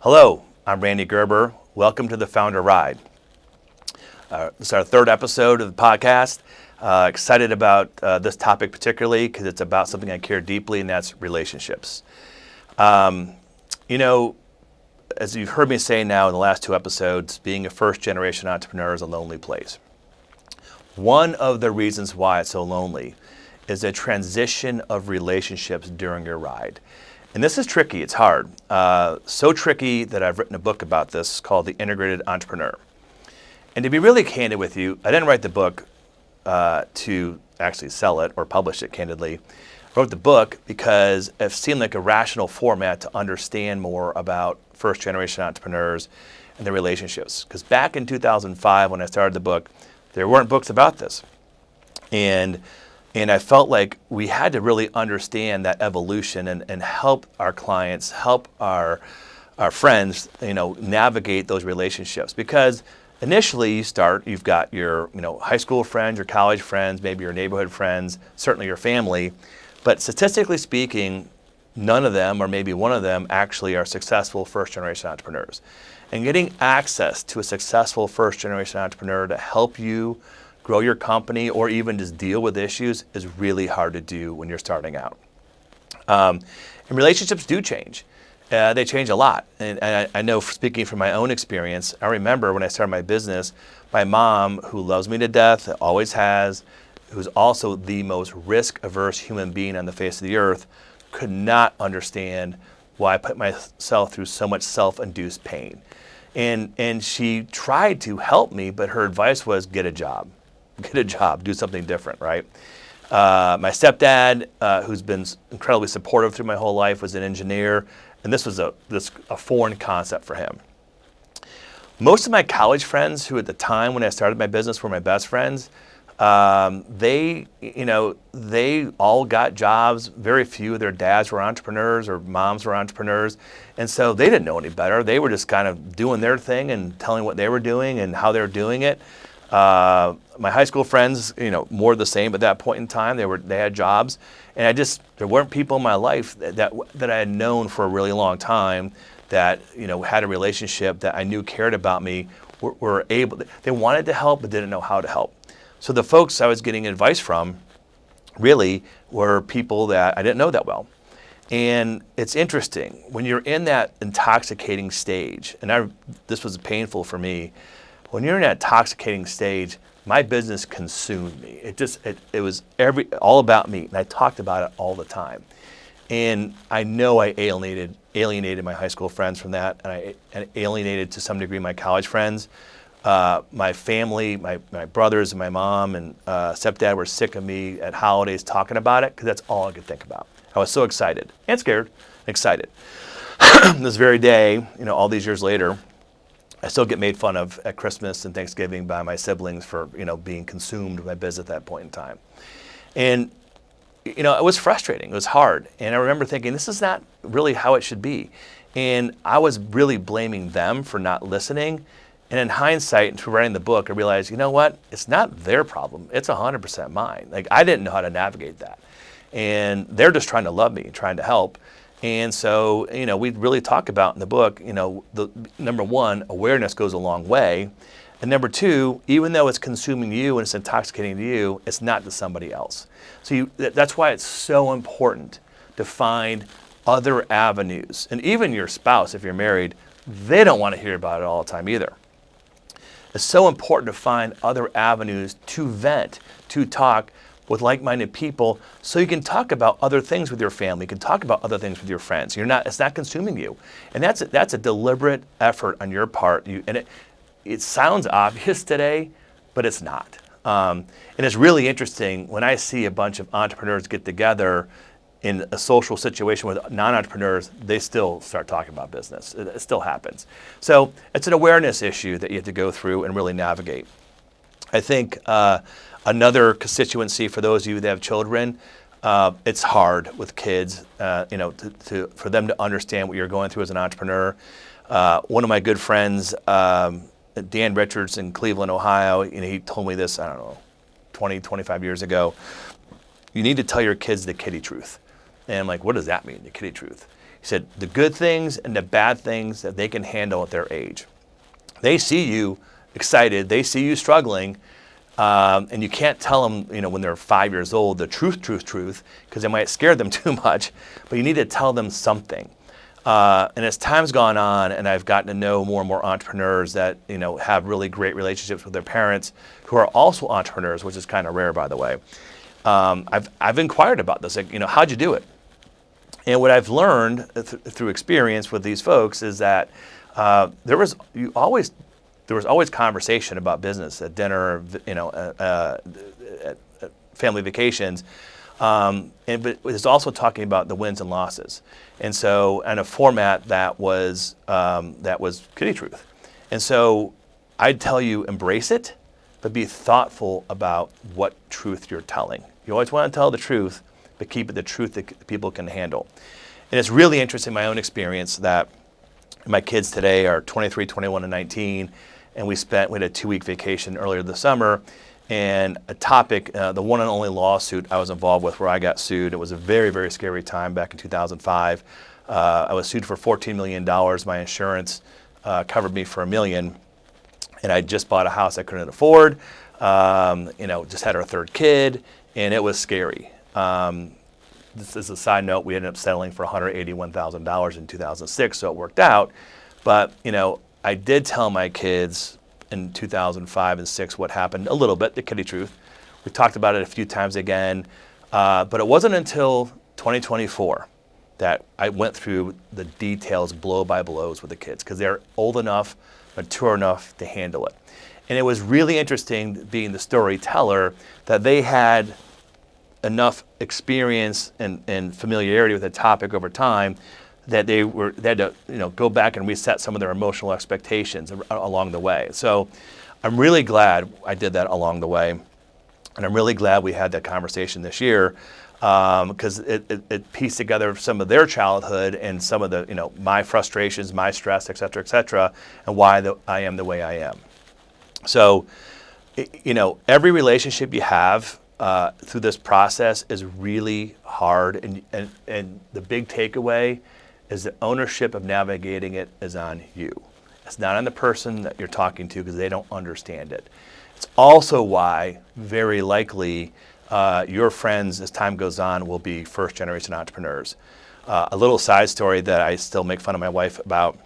Hello, I'm Randy Gerber. Welcome to the Founder Ride. This is our third episode of the podcast. Excited about this topic particularly because it's about something I care deeply, and that's relationships. You know, as you've heard me say now in the last two episodes, being a first-generation entrepreneur is a lonely place. One of the reasons why it's so lonely is the transition of relationships during your ride. And this is tricky, it's hard. So tricky that I've written a book about this called The Integrated Entrepreneur. And to be really candid with you, I didn't write the book to actually sell it or publish it candidly. I wrote the book because it seemed like a rational format to understand more about first generation entrepreneurs and their relationships. Because back in 2005 when I started the book, there weren't books about this. And I felt like we had to really understand that evolution and help our clients, help our friends, navigate those relationships. Because initially you've got your, high school friends, your college friends, maybe your neighborhood friends, certainly your family. But statistically speaking, none of them, or maybe one of them, actually are successful first-generation entrepreneurs. And getting access to a successful first-generation entrepreneur to help you grow your company or even just deal with issues is really hard to do when you're starting out. And relationships do change. They change a lot. And I know, speaking from my own experience, I remember when I started my business, my mom, who loves me to death, always has, who's also the most risk-averse human being on the face of the earth, could not understand why I put myself through so much self-induced pain. And she tried to help me, but her advice was get a job. Get a job, do something different, right? My stepdad, who's been incredibly supportive through my whole life, was an engineer, and this was a foreign concept for him. Most of my college friends, who at the time when I started my business were my best friends, they all got jobs. Very few of their dads were entrepreneurs or moms were entrepreneurs. And so they didn't know any better. They were just kind of doing their thing and telling what they were doing and how they were doing it. My high school friends, more the same at that point in time. They had jobs. And there weren't people in my life that I had known for a really long time that, had a relationship that I knew cared about me, were able, they wanted to help but didn't know how to help. So the folks I was getting advice from really were people that I didn't know that well. And it's interesting, when you're in that intoxicating stage, and this was painful for me, when you're in that intoxicating stage, my business consumed me. It was all about me, and I talked about it all the time. And I know I alienated my high school friends from that, and I alienated to some degree my college friends. My family, my brothers and my mom and stepdad were sick of me at holidays talking about it because that's all I could think about. I was so excited and scared, excited. This very day, all these years later, I still get made fun of at Christmas and Thanksgiving by my siblings for, being consumed with my business at that point in time. And, it was frustrating. It was hard. And I remember thinking, this is not really how it should be. And I was really blaming them for not listening. And in hindsight, through writing the book, I realized, it's not their problem. It's 100% mine. Like, I didn't know how to navigate that. And they're just trying to love me, trying to help. And so, we really talk about in the book, the number one, awareness goes a long way. And number two, even though it's consuming you and it's intoxicating to you, it's not to somebody else. So that's why it's so important to find other avenues. And even your spouse, if you're married, they don't want to hear about it all the time either. It's so important to find other avenues to vent, to talk with like-minded people, so you can talk about other things with your family. You can talk about other things with your friends. It's not consuming you, and that's a deliberate effort on your part. It sounds obvious today, but it's not. And it's really interesting when I see a bunch of entrepreneurs get together in a social situation with non-entrepreneurs, they still start talking about business. It still happens. So it's an awareness issue that you have to go through and really navigate. I think another constituency for those of you that have children, it's hard with kids, for them to understand what you're going through as an entrepreneur. One of my good friends, Dan Richards in Cleveland, Ohio, he told me this, 20, 25 years ago. You need to tell your kids the kiddie truth. And I'm like, what does that mean, the kiddie truth? He said the good things and the bad things that they can handle at their age. They see you excited, they see you struggling, and you can't tell them, when they're 5 years old, the truth, because it might scare them too much, but you need to tell them something. And as time's gone on and I've gotten to know more and more entrepreneurs that, have really great relationships with their parents who are also entrepreneurs, which is kind of rare, by the way, I've inquired about this, like, how'd you do it? And what I've learned through experience with these folks is that there was always conversation about business at dinner, at family vacations, but it's also talking about the wins and losses, and so in a format that was kitty truth, and so I'd tell you embrace it, but be thoughtful about what truth you're telling. You always want to tell the truth, but keep it the truth that people can handle. And it's really interesting, my own experience, that my kids today are 23, 21, and 19, and we had a 2-week vacation earlier this summer, and a topic, the one and only lawsuit I was involved with where I got sued. It was a very, very scary time back in 2005. I was sued for $14 million. My insurance covered me for $1 million, and I just bought a house I couldn't afford, just had our third kid, and it was scary. This is a side note, we ended up settling for $181,000 in 2006, so it worked out. But, I did tell my kids in 2005 and 6 what happened a little bit, the kitty truth. We talked about it a few times again, but it wasn't until 2024 that I went through the details blow by blows with the kids, because they're old enough, mature enough to handle it. And it was really interesting, being the storyteller, that they had enough experience and familiarity with the topic over time that they had to go back and reset some of their emotional expectations along the way. So I'm really glad I did that along the way, and I'm really glad we had that conversation this year, because it pieced together some of their childhood and some of the my frustrations, my stress, et cetera, and why I am the way I am. So every relationship you have through this process is really hard, and the big takeaway is the ownership of navigating it is on you. It's not on the person that you're talking to, because they don't understand it. It's also why, very likely, your friends, as time goes on, will be first-generation entrepreneurs. A little side story that I still make fun of my wife about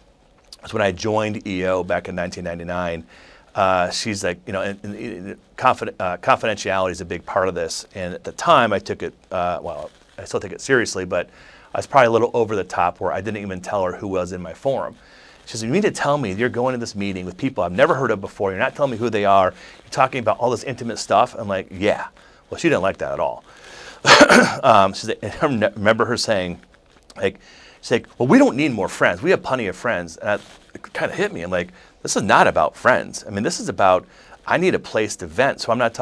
is when I joined EO back in 1999. She's like, confidentiality is a big part of this. And at the time, I took it, I still take it seriously, but I was probably a little over the top, where I didn't even tell her who was in my forum. She said, you need to tell me you're going to this meeting with people I've never heard of before. You're not telling me who they are. You're talking about all this intimate stuff. I'm like, yeah. Well, she didn't like that at all. I remember her saying, she's like, well, we don't need more friends. We have plenty of friends. And it kind of hit me. I'm like, this is not about friends. I mean, this is about, I need a place to vent. So I'm not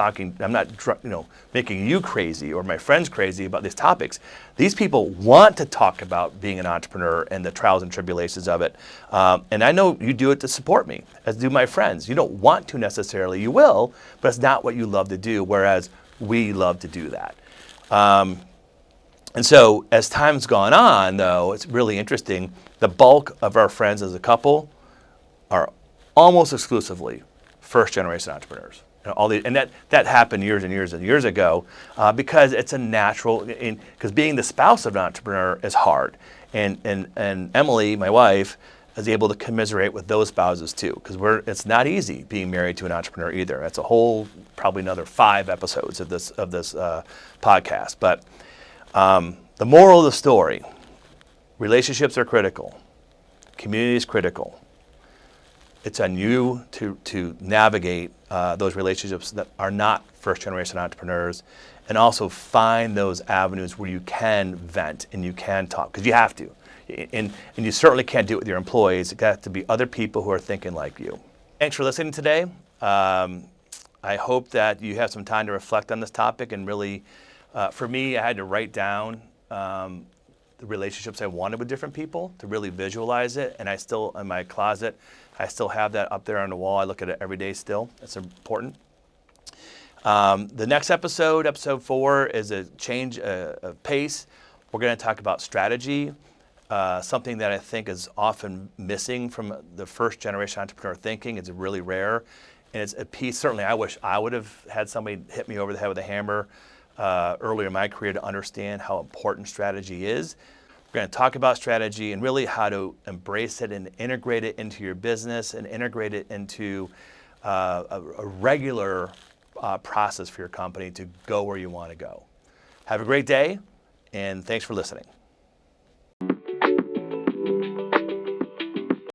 making you crazy or my friends crazy about these topics. These people want to talk about being an entrepreneur and the trials and tribulations of it. And I know you do it to support me, as do my friends. You don't want to necessarily, you will, but it's not what you love to do, whereas we love to do that. And so as time's gone on, though, it's really interesting. The bulk of our friends as a couple are almost exclusively first-generation entrepreneurs. And that happened years and years and years ago, because it's a natural, because being the spouse of an entrepreneur is hard. And Emily, my wife, is able to commiserate with those spouses too, because it's not easy being married to an entrepreneur either. That's a whole, probably another 5 episodes of this podcast. But the moral of the story: relationships are critical, community is critical. It's on you to navigate those relationships that are not first-generation entrepreneurs, and also find those avenues where you can vent and you can talk, because you have to. And you certainly can't do it with your employees. It's got to be other people who are thinking like you. Thanks for listening today. I hope that you have some time to reflect on this topic, and really, for me, I had to write down the relationships I wanted with different people to really visualize it. And I still, in my closet, I still have that up there on the wall. I look at it every day still. That's important. The next episode, episode 4, is a change of pace. We're going to talk about strategy. something that I think is often missing from the first generation entrepreneur thinking. It's really rare. And it's a piece, certainly I wish I would have had somebody hit me over the head with a hammer earlier in my career to understand how important strategy is. We're going to talk about strategy and really how to embrace it and integrate it into your business and integrate it into a regular process for your company to go where you want to go. Have a great day, and thanks for listening.